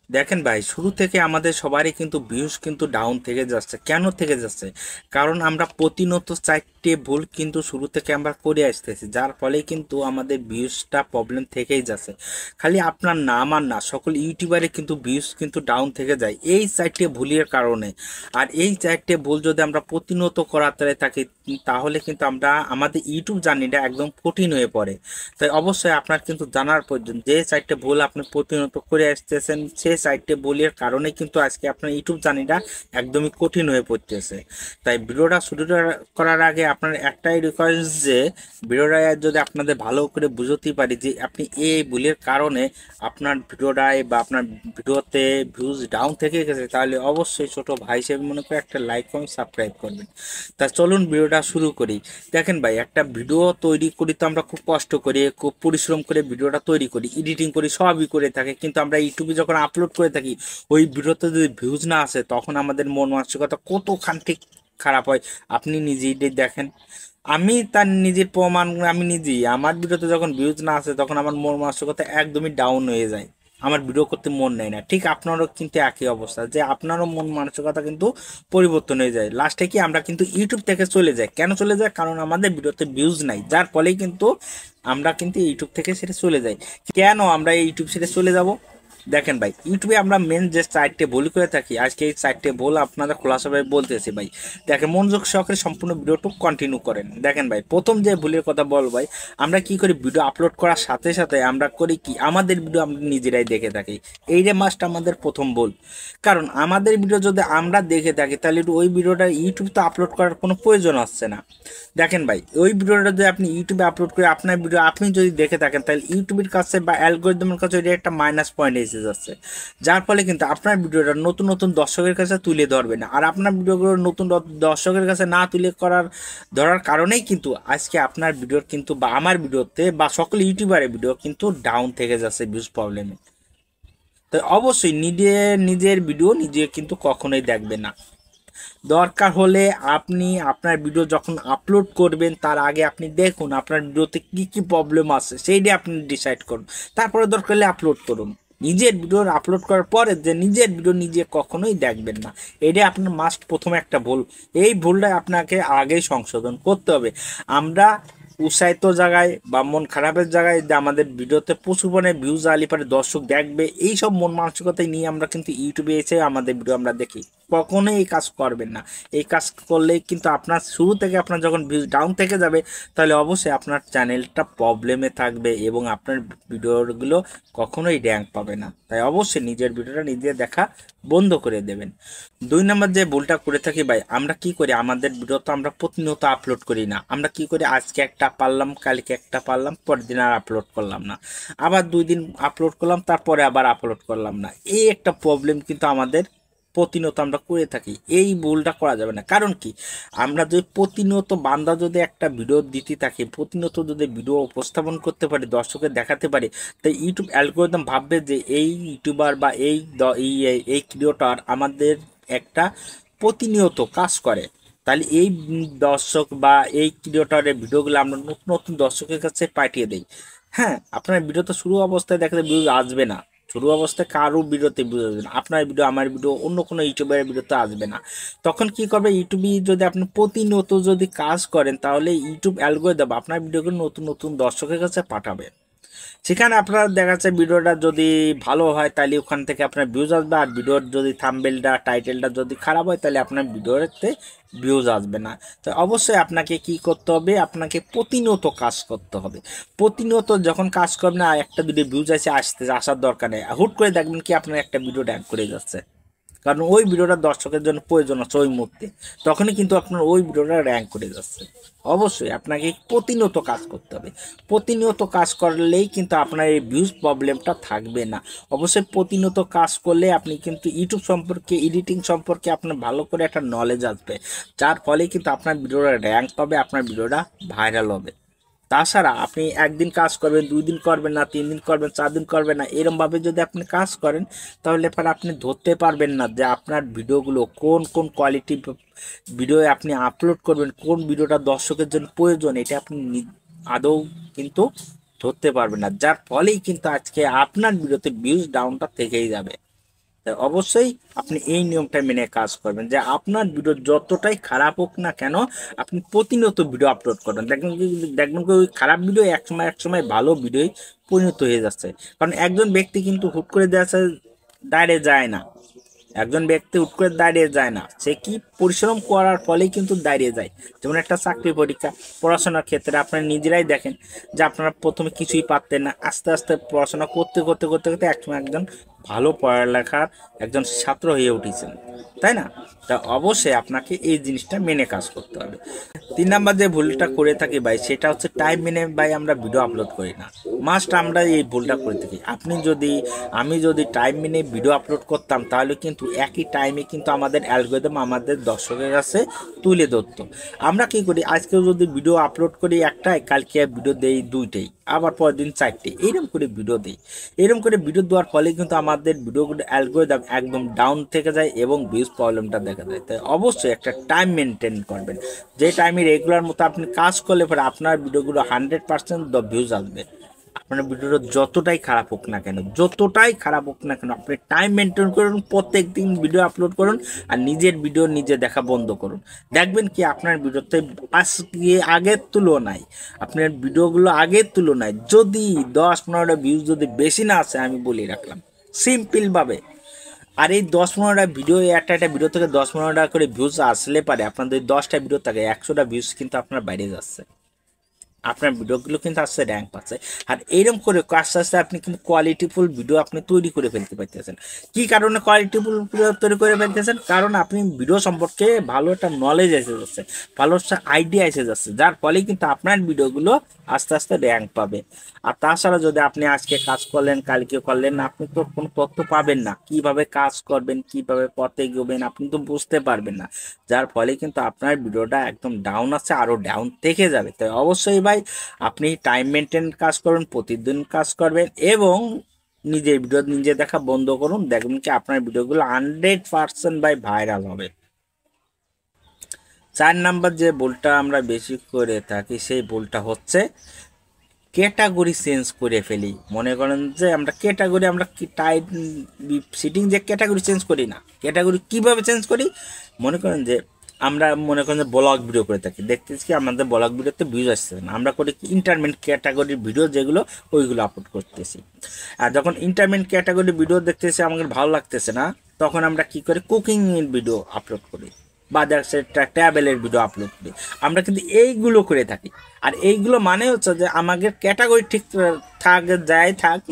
দেখেন ভাই, শুরু থেকে আমাদের সবারই কিন্তু ভিউজ কিন্তু ডাউন থেকে যাচ্ছে। কেন থেকে যাচ্ছে? কারণ আমরা প্রতিনিয়ত চারটে ভুল কিন্তু শুরু থেকে আমরা করে আসতেছি, যার ফলে কিন্তু আমাদের ভিউজটা প্রবলেম থেকেই যাচ্ছে। খালি আপনার নাম আর না, সকল ইউটিউবারে কিন্তু ভিউজ কিন্তু ডাউন থেকে যায় এই চারটে ভুলের কারণে। আর এই চারটে ভুল যদি আমরা প্রতিনিয়ত করাতে থাকি, তাহলে কিন্তু আমরা আমাদের ইউটিউব জার্নিটা একদম কঠিন হয়ে পড়ে। তাই অবশ্যই আপনার কিন্তু জানার প্রয়োজন যে চারটে ভুল আপনি প্রতিনিয়ত করে আসতেছেন, সেই চারটে ভুলের কারণে কিন্তু আজকে আপনার ইউটিউব জার্নিটা একদমই কঠিন হয়ে পড়তেছে। তাই ভিডিওটা শুরু করার আগে আপনার একটাই রিকোয়েস্ট যে ভিডিওটা যদি আপনাদের ভালো করে বুঝতে পারি যে আপনি এই ভুলের কারণে আপনার ভিডিওটায় বা আপনার ভিডিওতে ভিউজ ডাউন থেকে গেছে, তাহলে অবশ্যই ছোট ভাই হিসেবে মনে করে একটা লাইক কমেন্ট সাবস্ক্রাইব করবেন। তা চলুন ভিডিওটা শুরু করি। দেখেন ভাই, একটা ভিডিও তৈরি করি তো আমরা খুব কষ্ট করে, খুব পরিশ্রম করে ভিডিওটা তৈরি করি, এডিটিং করি, সবই করে থাকি, কিন্তু আমরা ইউটিউবে যখন আপলোড করে থাকি, ওই ভিডিওতে যদি ভিউজ না আসে তখন আমাদের মন মানসিকতা কতখানি খারাপ হয় আপনি নিজেই দেখেন। আমি তার নিজের প্রমাণ, আমি নিজেই আমার ভিডিওতে যখন ভিউজ না আসে তখন আমার মন মানসিকতা একদমই ডাউন হয়ে যায়, আমার ভিডিও করতে মন নেয় না। ঠিক আপনারও কিন্তু একই অবস্থা, যে আপনারও মন মানসিকতা কিন্তু পরিবর্তন হয়ে যায়। লাস্টে কি আমরা কিন্তু ইউটিউব থেকে চলে যাই। কেন চলে যায়? কারণ আমাদের ভিডিওতে ভিউজ নাই, যার ফলেই কিন্তু আমরা কিন্তু ইউটিউব থেকে সেটা চলে যাই। কেন আমরা এই ইউটিউব ছেড়ে চলে যাব? দেখেন ভাই, ইউটিউবে আমরা মেন যে চারটে ভুল করে থাকি, আজকে এই চারটে ভুল আপনাদের খোলাসাভাবে বলতেছি ভাই। দেখেন, মনোযোগ সহকারে সম্পূর্ণ ভিডিওটুকু কন্টিনিউ করেন। দেখেন ভাই, প্রথম যে ভুলের কথা বল ভাই, আমরা কি করি, ভিডিও আপলোড করার সাথে সাথে আমরা করি কি, আমাদের ভিডিও আমরা নিজেরাই দেখে থাকি। এই যে মাস্ট আমাদের প্রথম ভুল। কারণ আমাদের ভিডিও যদি আমরা দেখে থাকি, তাহলে ওই ভিডিওটা ইউটিউব তো আপলোড করার কোনো প্রয়োজন আসছে না। দেখেন ভাই, ওই ভিডিওটা যদি আপনি ইউটিউবে আপলোড করে আপনার ভিডিও আপনি যদি দেখে থাকেন, তাহলে ইউটিউবের কাছে বা অ্যালগোরিদমের কাছে এটা একটা মাইনাস পয়েন্ট এসে যাচ্ছে, যার ফলে কিন্তু আপনার ভিডিওটা নতুন নতুন দর্শকের কাছে তুলে ধরবে না। আর আপনার ভিডিওগুলো নতুন দর্শকের কাছে না তুলে ধরার কারণেই কিন্তু আজকে আপনার ভিডিওর কিন্তু বা আমার ভিডিওতে বা সকল ইউটিউবারের ভিডিও কিন্তু ডাউন থেকে যাচ্ছে ভিউজ প্রবলেমে। তো অবশ্যই নিজের ভিডিও নিজে কিন্তু কখনোই দেখবেন না। দরকার হলে আপনি আপনার ভিডিও যখন আপলোড করবেন তার আগে আপনি দেখুন আপনার ভিডিওতে কি কি প্রবলেম আছে, সেইটা আপনি ডিসাইড করুন। তারপরে দরকার হলে আপলোড করুন। নিজের ভিডিও আপলোড করার পরে যে নিজের ভিডিও নিজে কখনোই দেখবেন না, এটা আপনার মাস্ট প্রথমে একটা ভুল। এই ভুলটা আপনাকে আগেই সংশোধন করতে হবে। আমরা উৎসাহিত জায়গায় বা মন খারাপের জায়গায় যে আমাদের ভিডিওতে প্রচুর পরিমাণে ভিউজ আলি পারে, দর্শক দেখবে, এই সব মন মানসিকতায় নিয়ে আমরা কিন্তু ইউটিউবে এসে আমাদের ভিডিও আমরা দেখি। কখনোই এই কাজ করবেন না। এই কাজ করলে কিন্তু আপনার শুরু থেকে আপনার যখন ভিউজ ডাউন থেকে যাবে, তাহলে অবশ্যই আপনার চ্যানেলটা প্রবলেমে থাকবে এবং আপনার ভিডিওগুলো কখনোই র্যাঙ্ক পাবে না। তাই অবশ্যই নিজের ভিডিওটা নিজে দেখা বন্ধ করে দেবেন। 2 নম্বর যে ভুলটা করে থাকি ভাই, আমরা কি করি, আমাদের ভিডিও তো আমরা প্রতিনিয়ত আপলোড করি না। আমরা কি করি, আজকে একটা পারলাম, কালকে একটা পারলাম, পরের দিন আর আপলোড করলাম না, আবার 2 দিন আপলোড করলাম, তারপরে আবার আপলোড করলাম না। এই একটা প্রবলেম কিন্তু আমাদের প্রতিনিয়ত আমরা করে থাকি। এই ভুলটা করা যাবে না। কারণ কি, আমরা যদি প্রতিনিয়ত বান্দা যদি একটা ভিডিও দিতে থাকি, প্রতিনিয়ত যদি ভিডিও উপস্থাপন করতে পারি, দর্শকের দেখাতে পারি, তাই ইউটিউব অ্যালগোরিদম ভাববে যে এই ইউটিউবার বা এই ক্রিয়েটর আমাদের একটা প্রতিনিয়ত কাজ করে। তাহলে এই দর্শক বা এই ক্রিয়েটরের ভিডিওগুলো আমরা নতুন নতুন দর্শকের কাছে পাঠিয়ে দিই। হ্যাঁ, আপনার ভিডিও তো শুরু অবস্থায় দেখাতে ভিউজ আসবে না। শুরু অবস্থায় কারো ভিডিওতে ভিউজ আসবে না, আপনার ভিডিও আমার ভিডিও অন্য কোনো ইউটিউবারের ভিডিওতে আসবে না। তখন কি করবে, ইউটিউবে যদি আপনি প্রতিনিয়ত যদি কাজ করেন, তাহলে ইউটিউব অ্যালগোরিদম আপনার ভিডিওগুলো নতুন নতুন দর্শকের কাছে পাঠাবে। সেখানে আপনার দেখা যাচ্ছে ভিডিওটা যদি ভালো হয়, তাহলে ওখান থেকে আপনার ভিউজ আসবে। আর ভিডিওর যদি থাম্বনেলটা টাইটেলটা যদি খারাপ হয়, তাহলে আপনার ভিডিওতে ভিউজ আসবে না। তো অবশ্যই আপনাকে কি করতে হবে, আপনাকে প্রতিনিয়ত কাজ করতে হবে। প্রতিনিয়ত যখন কাজ করবেন, আর একটা দুটো ভিউজ আসার দরকার নেই। হুট করে দেখবেন কি আপনার একটা ভিডিও ট্যাগ করে যাচ্ছে, কারণ ওই ভিডিওটা দর্শকের জন্য প্রয়োজন আছে ওই মুহূর্তে, তখনই কিন্তু আপনার ওই ভিডিওটা র্যাঙ্ক করে যাচ্ছে। অবশ্যই আপনাকে প্রতিনিয়ত কাজ করতে হবে। প্রতিনিয়ত কাজ করলেই কিন্তু আপনার এই ভিউজ প্রবলেমটা থাকবে না। অবশ্যই প্রতিনিয়ত কাজ করলে আপনি কিন্তু ইউটিউব সম্পর্কে, এডিটিং সম্পর্কে আপনার ভালো করে একটা নলেজ আসবে, যার ফলে কিন্তু আপনার ভিডিওটা র্যাঙ্ক পাবে, আপনার ভিডিওটা ভাইরাল হবে। তাছাড়া আপনি একদিন কাজ করবেন, 2 দিন করবেন না, 3 দিন করবেন, 4 দিন করবেন না, এরমভাবে যদি আপনি কাজ করেন, তাহলে পরে আপনি ধরতে পারবেন না যে আপনার ভিডিওগুলো কোন কোন কোয়ালিটি ভিডিও আপনি আপলোড করবেন, কোন ভিডিওটা দর্শকের জন্য প্রয়োজন, এটা আপনি আদৌ কিন্তু ধরতে পারবেন না। যার ফলেই কিন্তু আজকে আপনার ভিডিওতে ভিউজ ডাউনটা থেকেই যাবে। তাই অবশ্যই আপনি এই নিয়মটা মেনে কাজ করবেন যে আপনার ভিডিও যতটাই খারাপ হোক না কেন আপনি প্রতিনিয়ত ভিডিও আপলোড করেন, দেখবেন কি ওই খারাপ ভিডিও এক সময় ভালো ভিডিওই পরিণত হয়ে যাচ্ছে। কারণ একজন ব্যক্তি কিন্তু হুট করে দেওয়া দাঁড়িয়ে যায় না, একজন ব্যক্তি হুট করে দাঁড়িয়ে যায় না, সে কি পরিশ্রম করার ফলেই কিন্তু দাঁড়িয়ে যায়। যেমন একটা চাকরি পরীক্ষা, পড়াশোনার ক্ষেত্রে আপনারা নিজেরাই দেখেন যে আপনারা প্রথমে কিছুই পারতেন না, আস্তে আস্তে পড়াশোনা করতে করতে করতে করতে একসময় একজন ভালো পড়ালেখার একজন ছাত্র হয়ে উঠেছেন, তাই না? তা অবশ্যই আপনাকে এই জিনিসটা মেনে কাজ করতে হবে। 3 নাম্বার যে ভুলটা করে থাকি ভাই, সেটা হচ্ছে টাইম মেনে ভাই আমরা ভিডিও আপলোড করি না। মাস্ট আমরা এই ভুলটা করে থাকি। আমি যদি টাইম মেনে ভিডিও আপলোড করতাম তাহলে কিন্তু একই টাইমে কিন্তু আমাদের অ্যালগরিদম আমাদের দর্শকের কাছে তুলে ধরতো। আমরা কি করি, আজকে যদি ভিডিও আপলোড করি একটাই, কালকে ভিডিও দেই দুইটাই, আবার পরের দিন চারটে, এইরকম করে ভিডিও দিই। এরকম করে ভিডিও দেওয়ার ফলে কিন্তু আমাদের ভিডিওগুলো অ্যালগরিদম একদম ডাউন থেকে যায় এবং ভিউজ প্রবলেমটা দেখা যায়। তাই অবশ্যই একটা টাইম মেনটেন করবেন, যে টাইমে রেগুলার মতো আপনি কাজ করলে পরে আপনার ভিডিওগুলো 100% ভিউজ আসবে। আপনার ভিডিওটা যতটাই খারাপ হোক না কেন আপনি টাইম মেনটেন করুন, প্রত্যেক দিন ভিডিও আপলোড করুন আর নিজের ভিডিও নিজে দেখা বন্ধ করুন। দেখবেন কি আপনার ভিডিওতে আজকে আগের তুলনায় আপনার ভিডিওগুলো আগের তুলনায় যদি 10-15টা ভিউজ যদি বেশি না আসে, আমি বলি রাখলাম সিম্পলভাবে, আর এই 10-15টা ভিডিও, একটা ভিডিও থেকে 10-15টা করে ভিউজ আসলে পারে আপনাদের 10টা ভিডিও থাকে 100টা ভিউজ কিন্তু আপনার বাইরে যাচ্ছে, আপনার ভিডিওগুলো কিন্তু আস্তে র্যাঙ্ক পাচ্ছে। আর এইরকম করে আস্তে আস্তে আপনি কিন্তু কোয়ালিটিফুল ভিডিও আপনি তৈরি করে ফেলতে পারতেছেন। কি কারণে কোয়ালিটিফুল ভিডিও তৈরি করে ফেলতেছেন? কারণ আপনি ভিডিও সম্পর্কে ভালো একটা নলেজ এসে যাচ্ছে, ভালো একটা আইডিয়া এসে যাচ্ছে, যার ফলে কিন্তু আপনার ভিডিওগুলো আস্তে আস্তে র্যাঙ্ক পাবে। আর তাছাড়া যদি আপনি আজকে কাজ করলেন কালকে করলেন না, আপনি তো কোনো তথ্য পাবেন না, কিভাবে কাজ করবেন কিভাবে পথে এগোবেন আপনি তো বুঝতে পারবেন না, যার ফলে কিন্তু আপনার ভিডিওটা একদম ডাউন আছে, আরও ডাউন থেকে যাবে। তাই অবশ্যই ভাই আপনি টাইম মেনটেন কাজ করুন, প্রতিদিন কাজ করবেন এবং নিজের ভিডিও নিজে দেখা বন্ধ করুন, দেখবেন কি আপনার ভিডিওগুলো 100% ভাই ভাইরাল হবে। 4 নাম্বার যে ভুলটা আমরা বেশি করে থাকি সেই ভুলটা হচ্ছে ক্যাটাগরি চেঞ্জ করে ফেলি। মনে করেন যে আমরা কি টাইপ সিটিং যে ক্যাটাগরি চেঞ্জ করি না, ক্যাটাগরি কিভাবে চেঞ্জ করি, মনে করেন যে ব্লগ ভিডিও করে থাকি, দেখতেছি কি আমাদের ব্লগ ভিডিওতে ভিউজ আসছে না, আমরা করি কি ইন্টারমেন্ট ক্যাটাগরির ভিডিও যেগুলো ওইগুলো আপলোড করতেছি। আর যখন ইন্টারমেন্ট ক্যাটাগরির ভিডিও দেখতেছি আমাদের ভালো লাগতেছে না, তখন আমরা কি করি কুকিং ভিডিও আপলোড করি বা দেখছে ট্রাভেলের ভিডিও আপলোড করি। আমরা কিন্তু এইগুলো করে থাকি। আর এইগুলো মানে হচ্ছে যে আমাদের ক্যাটাগরি ঠিক থাক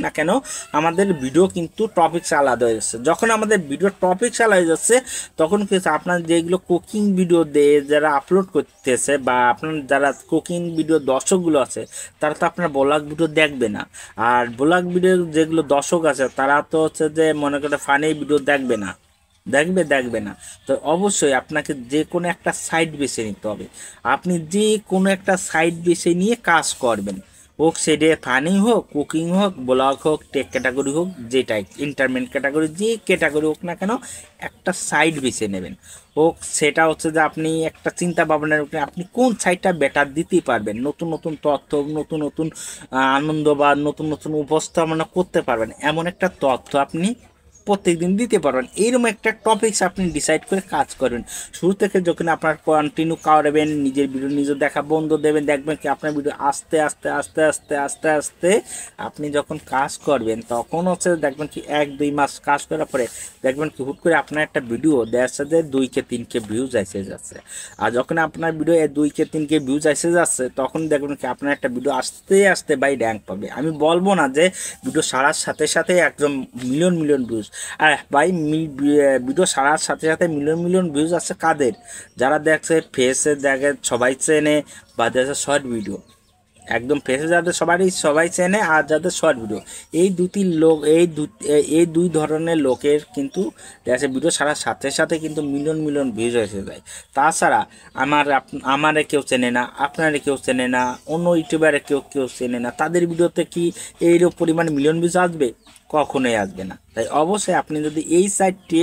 না কেন আমাদের ভিডিও কিন্তু টপিকস আলাদা হয়ে যাচ্ছে। যখন আমাদের ভিডিও টপিকস আলাদা হয়ে যাচ্ছে তখন কি হচ্ছে, আপনার যেগুলো কুকিং ভিডিও দিয়ে যারা আপলোড করতেছে বা আপনার যারা কুকিং ভিডিও দর্শকগুলো আছে তারা তো আপনার ব্লগ ভিডিও দেখবে না। আর ব্লগ ভিডিও যেগুলো দর্শক আছে তারা তো হচ্ছে যে মনে করে ফানি ভিডিও দেখবে না। তো অবশ্যই আপনাকে যে কোনো একটা সাইড বেছে নিতে হবে। আপনি যে কোনো একটা সাইড বেছে নিয়ে কাজ করবেন, হোক সেটা ফানি হোক, কুকিং হোক, ব্লগ হোক, টেক ক্যাটাগরি হোক, যেটাই ইন্টারমেন্ট ক্যাটাগরি, যে ক্যাটাগরি হোক না কেন একটা সাইড বেছে নেবেন। হোক সেটা হচ্ছে যে আপনি একটা চিন্তা ভাবনার উপরে আপনি কোন সাইডটা বেটার দিতেই পারবেন, নতুন নতুন তথ্য, নতুন নতুন আনন্দ বা নতুন নতুন উপস্থাপনা করতে পারবেন, এমন একটা তথ্য আপনি প্রত্যেকদিন দিতে পারবেন। এইরকম একটা টপিকস আপনি ডিসাইড করে কাজ করবেন। শুরু থেকে যখন আপনার কন্টিনিউ করবেন, নিজের ভিডিও নিজে দেখা বন্ধ দেবেন, দেখবেন কি আপনার ভিডিও আস্তে আস্তে আস্তে আস্তে আস্তে আস্তে আপনি যখন কাজ করবেন তখন হচ্ছে দেখবেন কি 1-2 মাস কাজ করার পরে দেখবেন কি হুট করে আপনার একটা ভিডিও দেখা যাচ্ছে যে 2-3 কে ভিউজ এসে যাচ্ছে। আর যখন আপনার ভিডিও 2-3 কে ভিউজ এসে যাচ্ছে তখন দেখবেন কি আপনার একটা ভিডিও আস্তে আস্তে বাই র্যাঙ্ক পাবে। আমি বলবো না যে ভিডিও ছাড়ার সাথে সাথে একদম মিলিয়ন মিলিয়ন ভিউজ, আর ভাই ভিডিও ছাড়ার সাথে সাথে মিলিয়ন মিলিয়ন ভিউজ আছে কাদের, যারা দেখছে ফেসে দেখে সবাই চেনে বা দেখছে শর্ট ভিডিও, একদম ফেসে যাদের সবাই চেনে আর যাদের শর্ট ভিডিও, এই দুটি লোক এই দুই ধরনের লোকের কিন্তু দেখা ভিডিও ছাড়ার সাথে সাথে কিন্তু মিলিয়ন মিলিয়ন ভিউজ এসে যায়। তাছাড়া আমারে কেউ চেনে না, আপনারে কেউ চেনে না, অন্য ইউটিউবারে কেউ চেনে না, তাদের ভিডিওতে কি এইরকম পরিমাণ মিলিয়ন ভিউজ আসবে? কখনোই আসবে না। তাই অবশ্যই আপনি যদি এই সাইটটি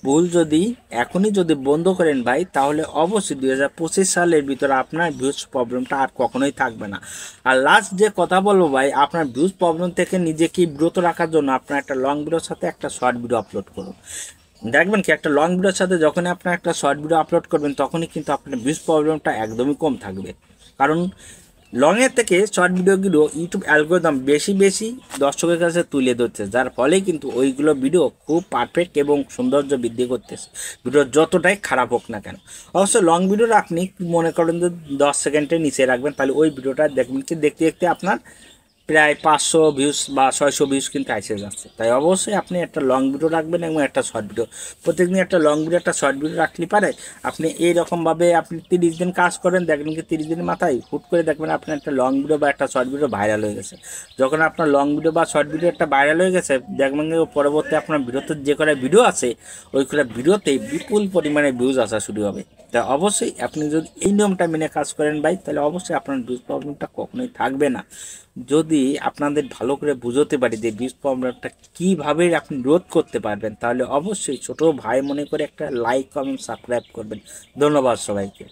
ভুল যদি এখনই যদি বন্ধ করেন ভাই, তাহলে অবশ্যই 2025 সালের ভিতরে আপনার ভিউজ প্রবলেমটা আর কখনোই থাকবে না। আর লাস্ট যে কথা বলবো ভাই, আপনার ভিউজ প্রবলেম থেকে নিজেকে বিরত রাখার জন্য আপনার একটা লং ভিডিওর সাথে একটা শর্ট ভিডিও আপলোড করুন। দেখবেন কি একটা লং ভিডিওর সাথে যখনই আপনার একটা শর্ট ভিডিও আপলোড করবেন, তখনই কিন্তু আপনার ভিউজ প্রবলেমটা একদমই কম থাকবে। কারণ লংয়ের থেকে শর্ট ভিডিওগুলো ইউটিউব অ্যালগোরিদম বেশি বেশি দর্শকের কাছে তুলে ধরছে, যার ফলে কিন্তু ওইগুলো ভিডিও খুব পারফেক্ট এবং সৌন্দর্য বৃদ্ধি করতেছে, ভিডিও যতটাই খারাপ হোক না কেন। অবশ্য লং ভিডিওটা আপনি মনে করেন যে 10 সেকেন্ডের নিচে রাখবেন, তাহলে ওই ভিডিওটা দেখবেন কি দেখতে দেখতে আপনার প্রায় 500 ভিউজ বা 600 ভিউজ কিন্তু এসে যাচ্ছে। তাই অবশ্যই আপনি একটা লং ভিডিও রাখবেন এবং একটা শর্ট ভিডিও, প্রত্যেকদিন একটা লং ভিডিও একটা শর্ট ভিডিও রাখলে পারে আপনি এইরকমভাবে আপনি 30 দিন কাজ করেন, দেখবেন কি 30 দিনের মাথায় হুট করে দেখবেন আপনার একটা লং ভিডিও বা একটা শর্ট ভিডিও ভাইরাল হয়ে গেছে। যখন আপনার লং ভিডিও বা শর্ট ভিডিও একটা ভাইরাল হয়ে গেছে, দেখবেন কি পরবর্তী আপনার ভিডিওতে যে কটা ভিডিও আছে ওই কটা ভিডিওতে বিপুল পরিমাণে ভিউজ আসা শুরু হবে। তা অবশ্যই আপনি যদি এই নিয়মটা মেনে কাজ করেন ভাই, তাহলে অবশ্যই আপনার ভিউজ প্রবলেমটা কখনোই থাকবে না। যদি আপনাদের ভালো করে বুঝতে পারি যে ভিউজ প্রবলেমটা কীভাবে আপনি রোধ করতে পারবেন, তাহলে অবশ্যই ছোট ভাই মনে করে একটা লাইক কমেন্ট সাবস্ক্রাইব করবেন। ধন্যবাদ সবাইকে।